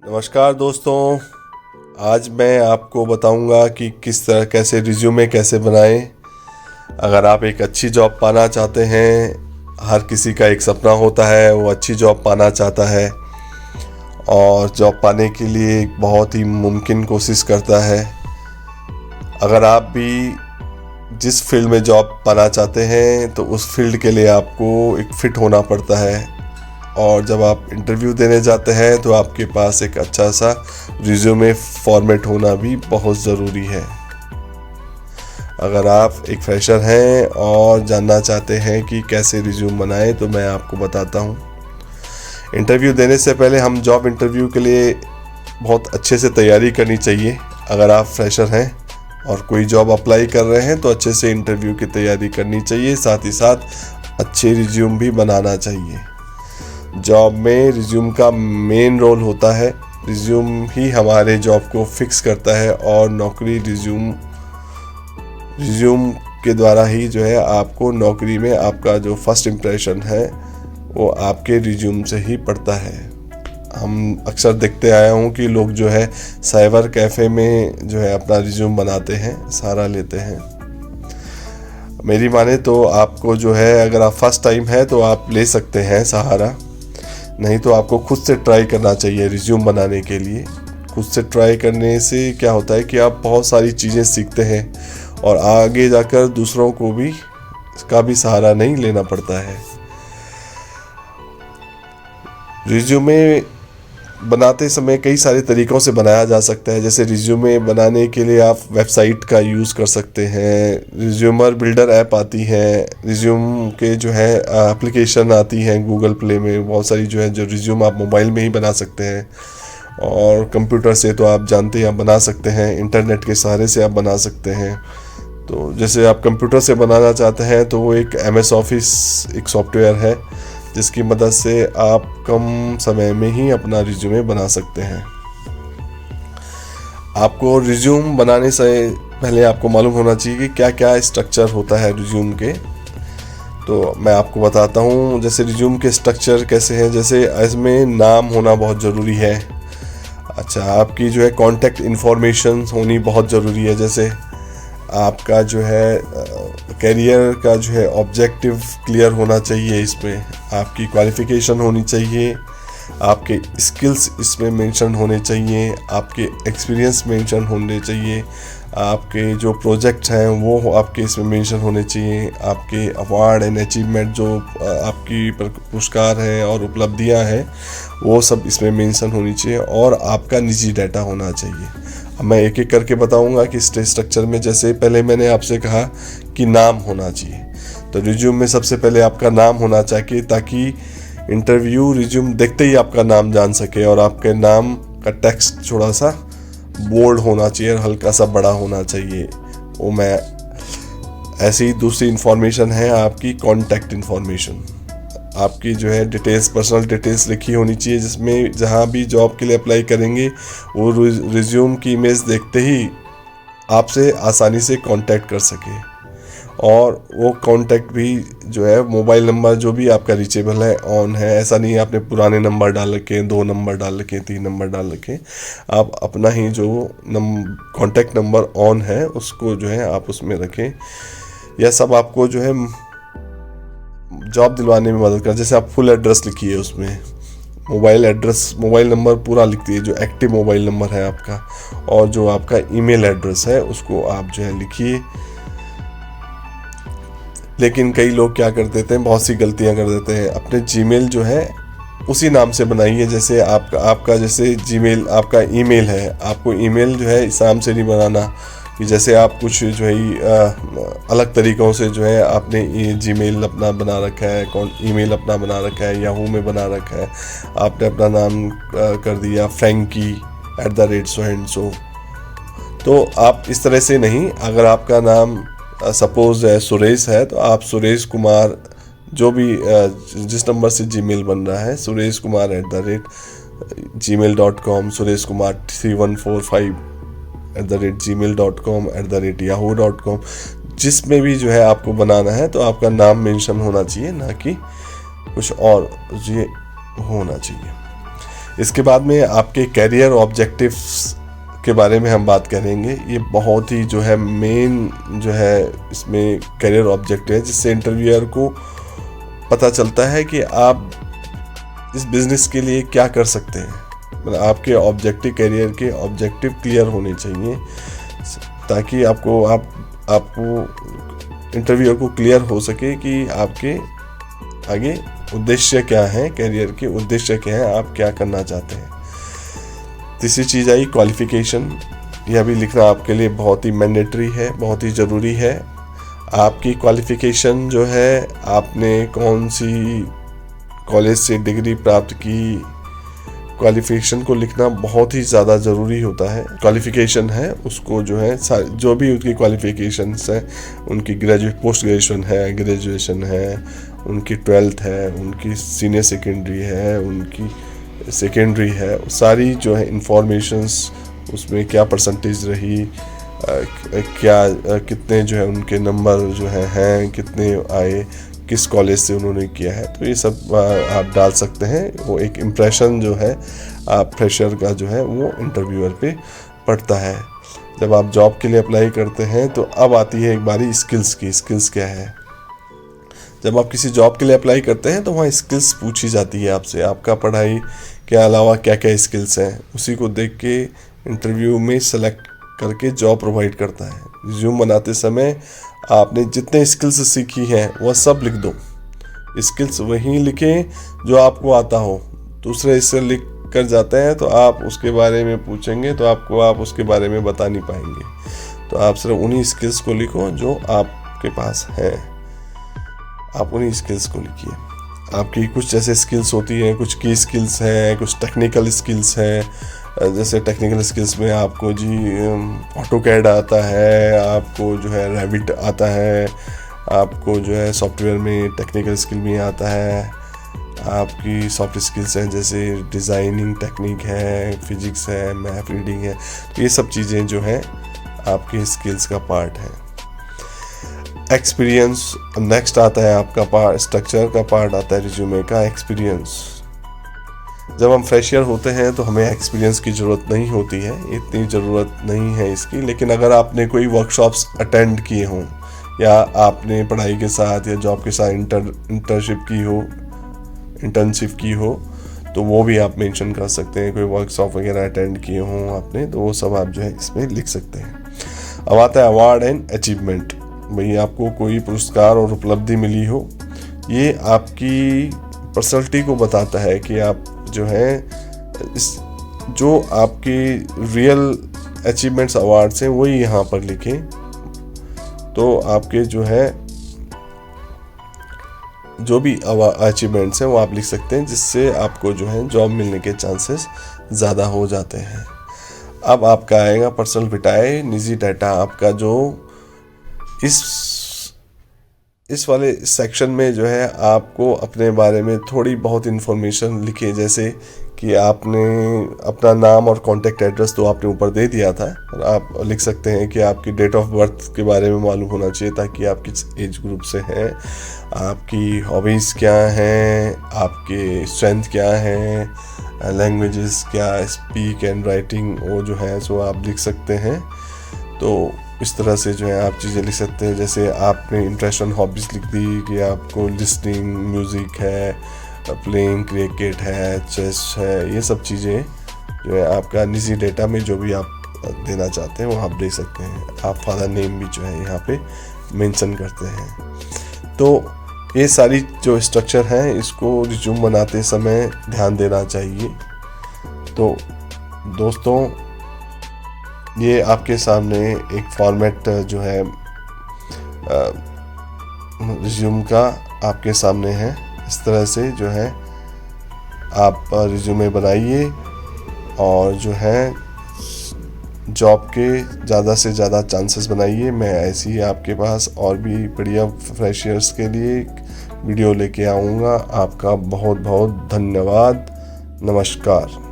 नमस्कार दोस्तों, आज मैं आपको बताऊंगा कि किस तरह कैसे रिज्यूमे कैसे बनाएं। अगर आप एक अच्छी जॉब पाना चाहते हैं, हर किसी का एक सपना होता है, वो अच्छी जॉब पाना चाहता है और जॉब पाने के लिए एक बहुत ही मुमकिन कोशिश करता है। अगर आप भी जिस फील्ड में जॉब पाना चाहते हैं तो उस फील्ड के लिए आपको एक फिट होना पड़ता है और जब आप इंटरव्यू देने जाते हैं तो आपके पास एक अच्छा सा रिज्यूमे फॉर्मेट होना भी बहुत ज़रूरी है। अगर आप एक फ्रेशर हैं और जानना चाहते हैं कि कैसे रिज्यूम बनाएं तो मैं आपको बताता हूं। इंटरव्यू देने से पहले हम जॉब इंटरव्यू के लिए बहुत अच्छे से तैयारी करनी चाहिए। अगर आप फ्रेशर हैं और कोई जॉब अप्लाई कर रहे हैं तो अच्छे से इंटरव्यू की तैयारी करनी चाहिए, साथ ही साथ अच्छे रिज्यूम भी बनाना चाहिए। जॉब में रिज्यूम का मेन रोल होता है। रिज्यूम ही हमारे जॉब को फिक्स करता है और नौकरी रिज्यूम के द्वारा ही जो है आपको नौकरी में आपका जो फर्स्ट इम्प्रेशन है वो आपके रिज्यूम से ही पड़ता है। हम अक्सर देखते आया हूँ कि लोग जो है साइबर कैफ़े में जो है अपना रिज्यूम बनाते हैं, सहारा लेते हैं। मेरी माने तो आपको जो है, अगर आप फर्स्ट टाइम है तो आप ले सकते हैं सहारा, नहीं तो आपको खुद से ट्राई करना चाहिए रिज्यूम बनाने के लिए। खुद से ट्राई करने से क्या होता है कि आप बहुत सारी चीज़ें सीखते हैं और आगे जाकर दूसरों को भी इसका भी सहारा नहीं लेना पड़ता है। रिज्यूमे बनाते समय कई सारे तरीक़ों से बनाया जा सकता है। जैसे रिज्यूमे बनाने के लिए आप वेबसाइट का यूज़ कर सकते हैं, रिज्यूमर बिल्डर ऐप आती है, रिज्यूम के जो है एप्लीकेशन आती हैं गूगल प्ले में, बहुत सारी जो है जो रिज्यूम आप मोबाइल में ही बना सकते हैं और कंप्यूटर से तो आप जानते हैं आप बना सकते हैं, इंटरनेट के सहारे से आप बना सकते हैं। तो जैसे आप कंप्यूटर से बनाना चाहते हैं तो वो एक MS ऑफिस एक सॉफ्टवेयर है जिसकी मदद से आप कम समय में ही अपना रिज्यूमे बना सकते हैं। आपको रिज्यूम बनाने से पहले आपको मालूम होना चाहिए कि क्या क्या स्ट्रक्चर होता है रिज्यूम के। तो मैं आपको बताता हूँ जैसे रिज्यूम के स्ट्रक्चर कैसे हैं। जैसे इसमें नाम होना बहुत ज़रूरी है। अच्छा, आपकी जो है कॉन्टैक्ट इन्फॉर्मेशन होनी बहुत ज़रूरी है। जैसे आपका जो है करियर का जो है ऑब्जेक्टिव क्लियर होना चाहिए, इसमें आपकी क्वालिफ़िकेशन होनी चाहिए, आपके स्किल्स इसमें मेंशन होने चाहिए, आपके एक्सपीरियंस मेंशन होने चाहिए, आपके जो प्रोजेक्ट्स हैं वो आपके इसमें मेंशन होने चाहिए, आपके अवार्ड एंड अचीवमेंट जो आपकी पुरस्कार हैं और उपलब्धियां हैं वो सब इसमें मेंशन होनी चाहिए और आपका निजी डाटा होना चाहिए। अब मैं एक एक करके बताऊंगा कि स्ट्रक्चर में। जैसे पहले मैंने आपसे कहा कि नाम होना चाहिए, तो रिज्यूम में सबसे पहले आपका नाम होना चाहिए ताकि इंटरव्यू रिज्यूम देखते ही आपका नाम जान सके और आपके नाम का टेक्स्ट थोड़ा सा बोल्ड होना चाहिए, हल्का सा बड़ा होना चाहिए। वो मैं ऐसी दूसरी इंफॉर्मेशन है आपकी कॉन्टैक्ट इन्फॉर्मेशन, आपकी जो है डिटेल्स, पर्सनल डिटेल्स लिखी होनी चाहिए जिसमें जहाँ भी जॉब के लिए अप्लाई करेंगे वो रिज्यूम की इमेज देखते ही आपसे आसानी से कांटेक्ट कर सके। और वो कांटेक्ट भी जो है मोबाइल नंबर जो भी आपका रीचेबल है ऑन है, ऐसा नहीं है आपने पुराने नंबर डाल रखे, 2 नंबर डाल रखे, 3 नंबर डाल रखे। आप अपना ही जो कांटेक्ट नंबर ऑन है उसको जो है आप उसमें रखें। यह सब आपको जो है जॉब दिलवाने में मदद कर। जैसे आप फुल एड्रेस लिखिए, उसमें मोबाइल एड्रेस, मोबाइल नंबर पूरा लिख दिए जो एक्टिव मोबाइल नंबर है आपका, और जो आपका ईमेल एड्रेस है उसको आप जो है लिखिए। लेकिन कई लोग क्या कर देते हैं, बहुत सी गलतियां कर देते हैं। अपने जीमेल जो है उसी नाम से बनाइए। जैसे आपका जैसे जीमेल आपका ईमेल है, आपको ईमेल जो है इस नाम से नहीं बनाना कि जैसे आप कुछ जो है अलग तरीक़ों से जो है आपने ये जीमेल अपना बना रखा है, ईमेल अपना बना रखा है, याहू में बना रखा है, आपने अपना नाम कर दिया frankie@so। तो आप इस तरह से नहीं, अगर आपका नाम सपोज है सुरेश है तो आप सुरेश कुमार जो भी जिस नंबर से जीमेल बन रहा है Suresh Kumar @gmail.com, Suresh Kumar 3145 @gmail.com, @yahoo.com, जिसमें भी जो है आपको बनाना है तो आपका नाम मेंशन होना चाहिए, ना कि कुछ और ये होना चाहिए। इसके बाद में आपके कैरियर ऑब्जेक्टिव्स के बारे में हम बात करेंगे। ये बहुत ही जो है मेन जो है इसमें कैरियर ऑब्जेक्टिव है, जिससे इंटरव्यूअर को पता चलता है कि आप इस बिज़नेस के लिए क्या कर सकते हैं। मतलब आपके ऑब्जेक्टिव, कैरियर के ऑब्जेक्टिव क्लियर होने चाहिए, ताकि आपको इंटरव्यूअर को क्लियर हो सके कि आपके आगे उद्देश्य क्या है, कैरियर के उद्देश्य क्या है, आप क्या करना चाहते हैं। तीसरी चीज़ आई क्वालिफ़िकेशन। यह भी लिखना आपके लिए बहुत ही मैंडेटरी है, बहुत ही ज़रूरी है। आपकी क्वालिफ़िकेशन जो है, आपने कौन सी कॉलेज से डिग्री प्राप्त की, क्वालिफ़िकेशन को लिखना बहुत ही ज़्यादा ज़रूरी होता है। क्वालिफ़िकेशन है उसको जो है जो भी उनकी क्वालिफ़िकेशंस है, उनकी पोस्ट ग्रेजुएशन है, उनकी 12th है, उनकी सीनियर सेकेंडरी है, उनकी सेकेंडरी है, सारी जो है इंफॉर्मेशंस, उसमें क्या परसेंटेज रही, कितने जो है उनके नंबर जो हैं, कितने आए, किस कॉलेज से उन्होंने किया है, तो ये सब आप डाल सकते हैं। वो एक इम्प्रेशन जो है आप फ्रेशर का जो है वो इंटरव्यूअर पे पड़ता है। जब आप जॉब के लिए अप्लाई करते हैं तो अब आती है एक बारी स्किल्स की। स्किल्स क्या है? जब आप किसी जॉब के लिए अप्लाई करते हैं तो वहाँ स्किल्स पूछी जाती है आपसे, आपका पढ़ाई के अलावा क्या क्या स्किल्स हैं, उसी को देख के इंटरव्यू में सेलेक्ट करके जॉब प्रोवाइड करता है। रिज्यूम बनाते समय आपने जितने स्किल्स सीखी हैं वह सब लिख दो। स्किल्स वही लिखें जो आपको आता हो। दूसरे इससे लिख कर जाते हैं तो आप उसके बारे में पूछेंगे तो आप उसके बारे में बता नहीं पाएंगे। तो आप सिर्फ उन्हीं स्किल्स को लिखो जो आपके पास है, आप उन्हीं स्किल्स को लिखिए। आपकी कुछ ऐसे स्किल्स होती हैं, कुछ की स्किल्स हैं, कुछ टेक्निकल स्किल्स हैं। जैसे टेक्निकल स्किल्स में आपको ऑटोकैड आता है, आपको जो है रैविट आता है, आपको जो है सॉफ्टवेयर में टेक्निकल स्किल भी आता है। आपकी सॉफ्ट स्किल्स हैं जैसे डिज़ाइनिंग टेक्निक है, फिजिक्स है, मैथ रीडिंग है। तो ये सब चीज़ें जो हैं आपके स्किल्स का पार्ट है। एक्सपीरियंस नेक्स्ट आता है आपका पार्ट, स्ट्रक्चर का पार्ट आता है रिज्यूमे का, एक्सपीरियंस। जब हम फ्रेशर होते हैं तो हमें एक्सपीरियंस की ज़रूरत नहीं होती है, इतनी ज़रूरत नहीं है इसकी। लेकिन अगर आपने कोई वर्कशॉप्स अटेंड किए हों, या आपने पढ़ाई के साथ या जॉब के साथ इंटर्नशिप की हो, तो वो भी आप मेंशन कर सकते हैं। कोई वर्कशॉप वगैरह अटेंड किए हों आपने, तो वो सब आप जो है इसमें लिख सकते हैं। अब आता है अवार्ड एंड अचीवमेंट। भाई आपको कोई पुरस्कार और उपलब्धि मिली हो, ये आपकी पर्सनैलिटी को बताता है कि आप जो है जो आपके रियल अचीवमेंट्स अवार्ड्स हैं वही यहाँ पर लिखें। तो आपके जो है जो भी अचीवमेंट्स हैं वो आप लिख सकते हैं, जिससे आपको जो है जॉब मिलने के चांसेस ज़्यादा हो जाते हैं। अब आपका आएगा पर्सनल डिटेल, निजी डाटा। आपका जो इस वाले सेक्शन में जो है आपको अपने बारे में थोड़ी बहुत इन्फॉर्मेशन लिखे, जैसे कि आपने अपना नाम और कॉन्टैक्ट एड्रेस तो आपने ऊपर दे दिया था, और आप लिख सकते हैं कि आपकी डेट ऑफ बर्थ के बारे में मालूम होना चाहिए, ताकि आप किस एज ग्रुप से हैं, आपकी हॉबीज़ क्या हैं, आपके स्ट्रेंथ क्या हैं, लैंग्वेजेस क्या, स्पीक एंड राइटिंग वो जो है सो आप लिख सकते हैं। तो इस तरह से जो है आप चीज़ें लिख सकते हैं। जैसे आपने इंटरेस्ट एंड हॉबीज़ लिख दी कि आपको लिसनिंग म्यूज़िक है, प्लेइंग क्रिकेट है, चेस है, ये सब चीज़ें जो है आपका निजी डेटा में जो भी आप देना चाहते हैं वो आप दे सकते हैं। आप फादर नेम भी जो है यहाँ पे मेंशन करते हैं। तो ये सारी जो स्ट्रक्चर हैं इसको रिज्यूम बनाते समय ध्यान देना चाहिए। तो दोस्तों, ये आपके सामने एक फॉर्मेट जो है रिज्यूम का आपके सामने है। इस तरह से जो है आप रिज्यूमे बनाइए, और जो है जॉब के ज़्यादा से ज़्यादा चांसेस बनाइए। मैं ऐसी ही आपके पास और भी बढ़िया फ्रेशर्स के लिए वीडियो लेके आऊँगा। आपका बहुत बहुत धन्यवाद। नमस्कार।